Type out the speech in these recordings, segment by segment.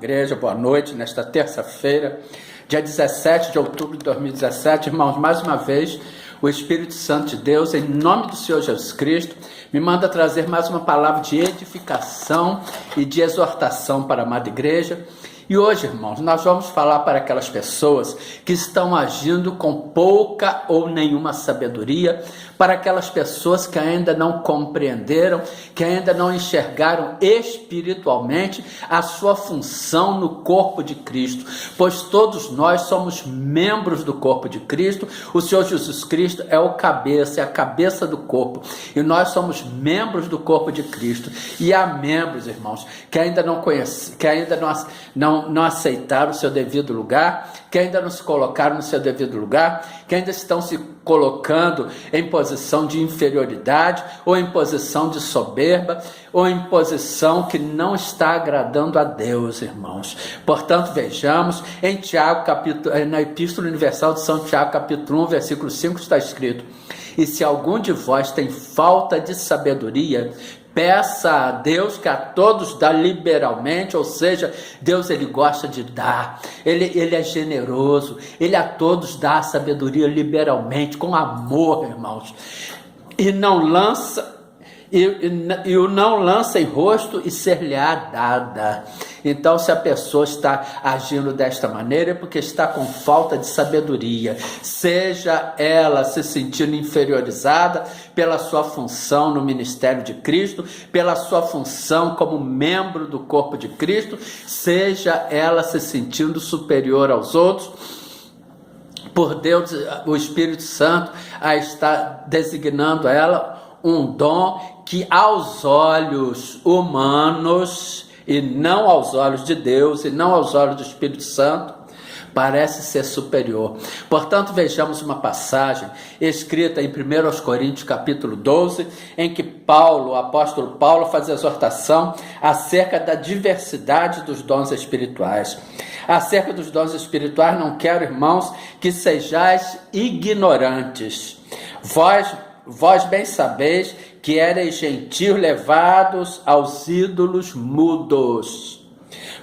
Igreja, boa noite, nesta terça-feira, dia 17 de outubro de 2017, irmãos, mais uma vez, o Espírito Santo de Deus, em nome do Senhor Jesus Cristo, me manda trazer mais uma palavra de edificação e de exortação para a amada igreja. E hoje, irmãos, nós vamos falar para aquelas pessoas que estão agindo com pouca ou nenhuma sabedoria, para aquelas pessoas que ainda não compreenderam, que ainda não enxergaram espiritualmente a sua função no corpo de Cristo, pois todos nós somos membros do corpo de Cristo. O Senhor Jesus Cristo é o cabeça, é a cabeça do corpo, e nós somos membros do corpo de Cristo. E há membros, irmãos, que ainda não conhecem, que ainda não aceitaram o seu devido lugar, que ainda não se colocaram no seu devido lugar, que ainda estão se colocando em posição de inferioridade, ou em posição de soberba, ou em posição que não está agradando a Deus, irmãos. Portanto, vejamos, em Tiago, na Epístola Universal de São Tiago, capítulo 1, versículo 5, está escrito: e se algum de vós tem falta de sabedoria, peça a Deus, que a todos dá liberalmente. Ou seja, Deus, ele gosta de dar, ele é generoso, ele a todos dá a sabedoria liberalmente, com amor, irmãos, e não lança e o não lança em rosto, e ser-lhe-á dada. Então, se a pessoa está agindo desta maneira, é porque está com falta de sabedoria, seja ela se sentindo inferiorizada pela sua função no ministério de Cristo, pela sua função como membro do corpo de Cristo, seja ela se sentindo superior aos outros, por Deus, o Espírito Santo a está designando a ela um dom que aos olhos humanos, e não aos olhos de Deus, e não aos olhos do Espírito Santo, parece ser superior. Portanto, vejamos uma passagem escrita em 1 Coríntios capítulo 12, em que o apóstolo Paulo faz exortação acerca da diversidade dos dons espirituais. Acerca dos dons espirituais, não quero, irmãos, que sejais ignorantes. Vós bem sabeis que ereis gentios levados aos ídolos mudos,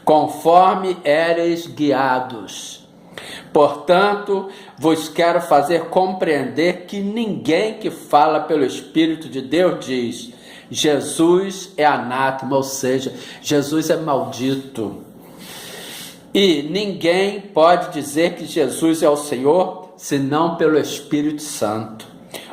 conforme ereis guiados. Portanto, vos quero fazer compreender que ninguém que fala pelo Espírito de Deus diz: Jesus é anátema, ou seja, Jesus é maldito. E ninguém pode dizer que Jesus é o Senhor, senão pelo Espírito Santo.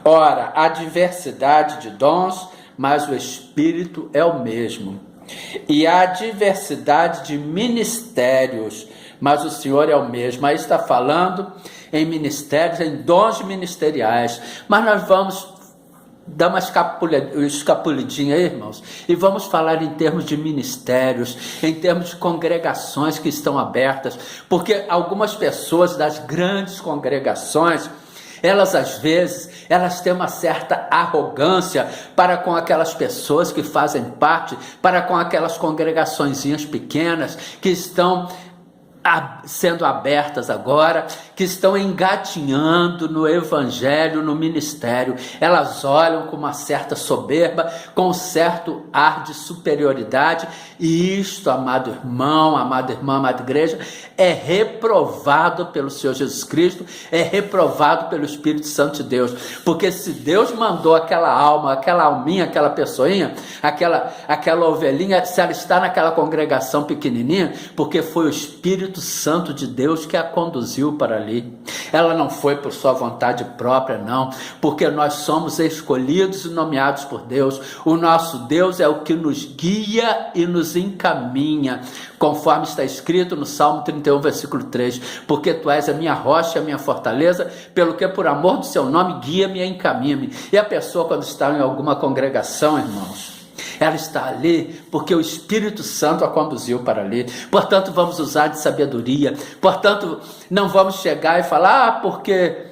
Ora, há diversidade de dons, mas o Espírito é o mesmo. E há diversidade de ministérios, mas o Senhor é o mesmo. Aí está falando em ministérios, em dons ministeriais. Mas nós vamos dar uma escapulidinha aí, irmãos, e vamos falar em termos de ministérios, em termos de congregações que estão abertas, porque algumas pessoas das grandes congregações, elas às vezes, elas têm uma certa arrogância para com aquelas pessoas que fazem parte, para com aquelas congregaçõezinhas pequenas que estão sendo abertas agora, que estão engatinhando no evangelho, no ministério. Elas olham com uma certa soberba, com um certo ar de superioridade, e isto, amado irmão, amada irmã, amada igreja, é reprovado pelo Senhor Jesus Cristo, é reprovado pelo Espírito Santo de Deus, porque se Deus mandou aquela alma, aquela alminha, aquela pessoinha, aquela ovelhinha, se ela está naquela congregação pequenininha, porque foi o Espírito Santo de Deus que a conduziu para ali. Ela não foi por sua vontade própria, não, porque nós somos escolhidos e nomeados por Deus. O nosso Deus é o que nos guia e nos encaminha, conforme está escrito no Salmo 31, versículo 3, porque tu és a minha rocha, a minha fortaleza, pelo que por amor do seu nome guia-me e encaminha-me. E a pessoa, quando está em alguma congregação, irmãos, ela está ali porque o Espírito Santo a conduziu para ali. Portanto, vamos usar de sabedoria. Portanto, não vamos chegar e falar: porque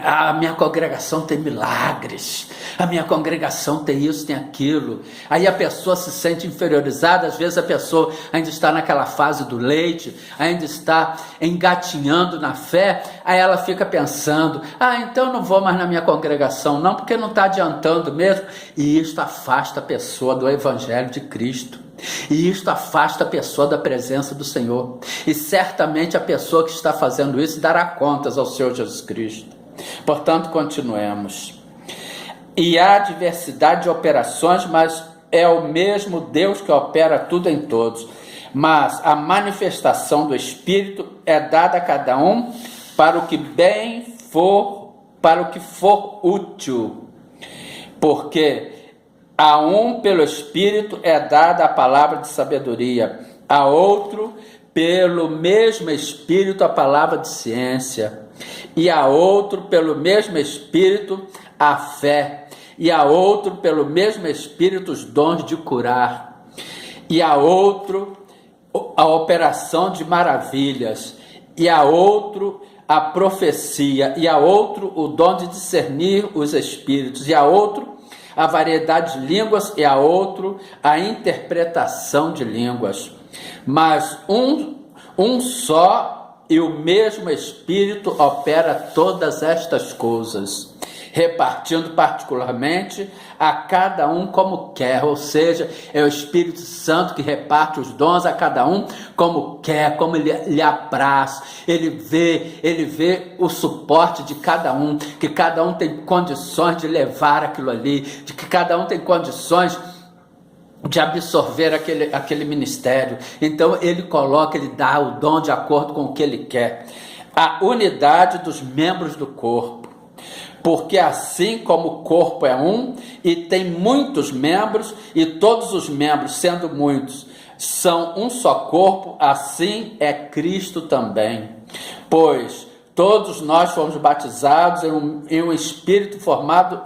a minha congregação tem milagres, a minha congregação tem isso, tem aquilo. Aí a pessoa se sente inferiorizada, às vezes a pessoa ainda está naquela fase do leite, ainda está engatinhando na fé, aí ela fica pensando, então eu não vou mais na minha congregação não, porque não está adiantando mesmo, e isto afasta a pessoa do evangelho de Cristo. E isto afasta a pessoa da presença do Senhor, e certamente a pessoa que está fazendo isso dará contas ao Senhor Jesus Cristo. Portanto, continuemos. E há diversidade de operações, mas é o mesmo Deus que opera tudo em todos. Mas a manifestação do Espírito é dada a cada um para o que bem for, para o que for útil. Porque a um pelo Espírito é dada a palavra de sabedoria, a outro pelo mesmo Espírito a palavra de ciência, e a outro pelo mesmo Espírito a fé, e a outro pelo mesmo Espírito os dons de curar, e a outro a operação de maravilhas, e a outro a profecia, e a outro o dom de discernir os espíritos, e a outro a variedade de línguas, e a outro a interpretação de línguas. Mas um só e o mesmo Espírito opera todas estas coisas, repartindo particularmente a cada um como quer, ou seja, é o Espírito Santo que reparte os dons a cada um como quer, como lhe apraz. Ele vê o suporte de cada um, que cada um tem condições de levar aquilo ali, de que cada um tem condições de absorver aquele ministério. Então ele dá o dom de acordo com o que ele quer. A unidade dos membros do corpo, porque assim como o corpo é um e tem muitos membros, e todos os membros, sendo muitos, são um só corpo, assim é Cristo também. Pois todos nós fomos batizados em um Espírito formando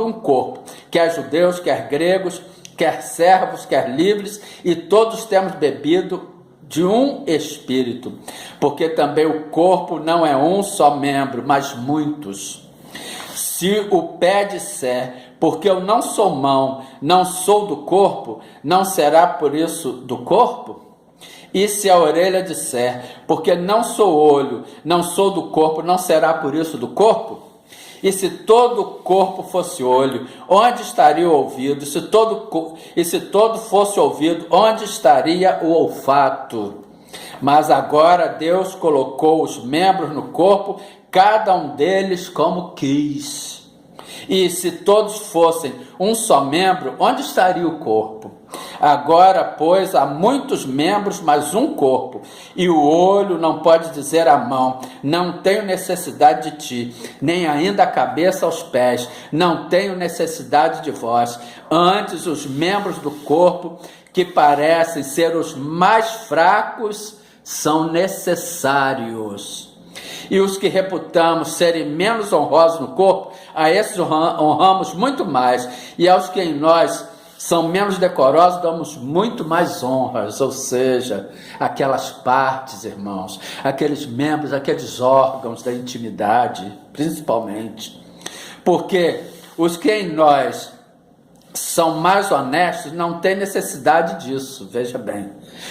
um corpo, quer judeus, quer gregos, quer servos, quer livres, e todos temos bebido de um Espírito, porque também o corpo não é um só membro, mas muitos. Se o pé disser, porque eu não sou mão, não sou do corpo, não será por isso do corpo? E se a orelha disser, porque não sou olho, não sou do corpo, não será por isso do corpo? E se todo o corpo fosse olho, onde estaria o ouvido? E se todo fosse ouvido, onde estaria o olfato? Mas agora Deus colocou os membros no corpo, cada um deles como quis. E se todos fossem um só membro, onde estaria o corpo? Agora, pois, há muitos membros, mas um corpo. E o olho não pode dizer à mão, não tenho necessidade de ti, nem ainda a cabeça aos pés, não tenho necessidade de vós. Antes, os membros do corpo, que parecem ser os mais fracos, são necessários. E os que reputamos serem menos honrosos no corpo, a esses honramos muito mais, e aos que em nós são menos decorosos, damos muito mais honras, ou seja, aquelas partes, irmãos, aqueles membros, aqueles órgãos da intimidade, principalmente. Porque os que em nós são mais honestos não têm necessidade disso, veja bem.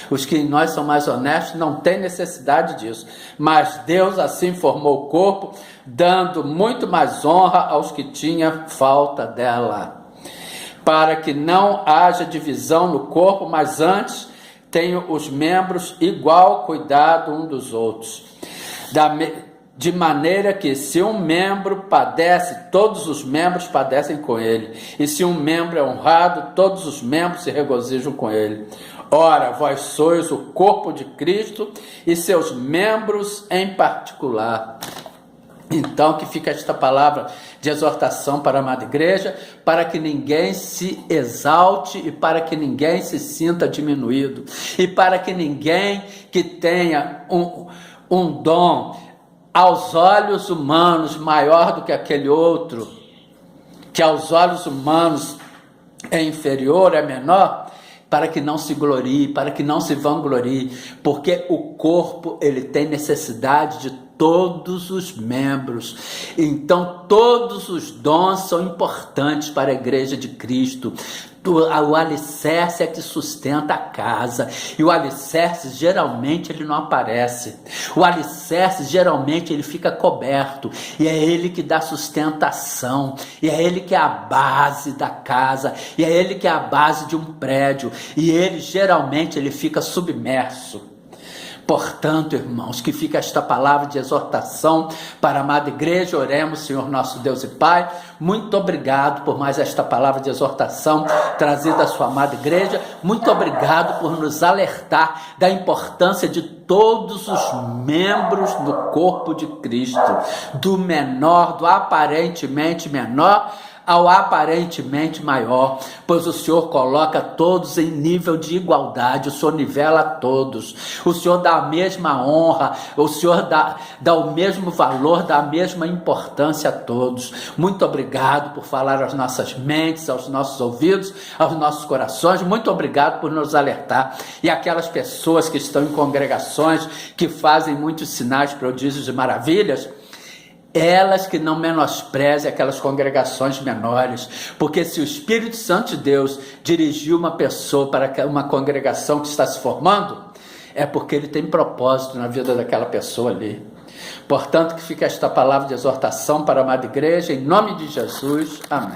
Os que em nós são mais honestos não têm necessidade disso, mas Deus assim formou o corpo, dando muito mais honra aos que tinham falta dela, para que não haja divisão no corpo, mas antes tenham os membros igual cuidado um dos outros. De maneira que se um membro padece, todos os membros padecem com ele. E se um membro é honrado, todos os membros se regozijam com ele. Ora, vós sois o corpo de Cristo e seus membros em particular. Então, que fica esta palavra de exortação para a amada igreja, para que ninguém se exalte e para que ninguém se sinta diminuído. E para que ninguém que tenha um dom aos olhos humanos maior do que aquele outro, que aos olhos humanos é inferior, é menor, para que não se glorie, para que não se vanglorie, porque o corpo ele tem necessidade de todos os membros. Então todos os dons são importantes para a igreja de Cristo. O alicerce é que sustenta a casa, e o alicerce geralmente ele não aparece. O alicerce geralmente ele fica coberto, e é ele que dá sustentação, e é ele que é a base da casa, e é ele que é a base de um prédio, e ele geralmente ele fica submerso. Portanto, irmãos, que fica esta palavra de exortação para a amada igreja. Oremos, Senhor nosso Deus e Pai, muito obrigado por mais esta palavra de exortação trazida à sua amada igreja. Muito obrigado por nos alertar da importância de todos os membros do corpo de Cristo, do menor, do aparentemente menor ao aparentemente maior, pois o Senhor coloca todos em nível de igualdade, o Senhor nivela todos, o Senhor dá a mesma honra, o Senhor dá o mesmo valor, dá a mesma importância a todos. Muito obrigado por falar às nossas mentes, aos nossos ouvidos, aos nossos corações. Muito obrigado por nos alertar. E aquelas pessoas que estão em congregações, que fazem muitos sinais, prodígios e maravilhas, elas que não menosprezem aquelas congregações menores, porque se o Espírito Santo de Deus dirigiu uma pessoa para uma congregação que está se formando, é porque ele tem propósito na vida daquela pessoa ali. Portanto, que fica esta palavra de exortação para a amada igreja, em nome de Jesus, amém.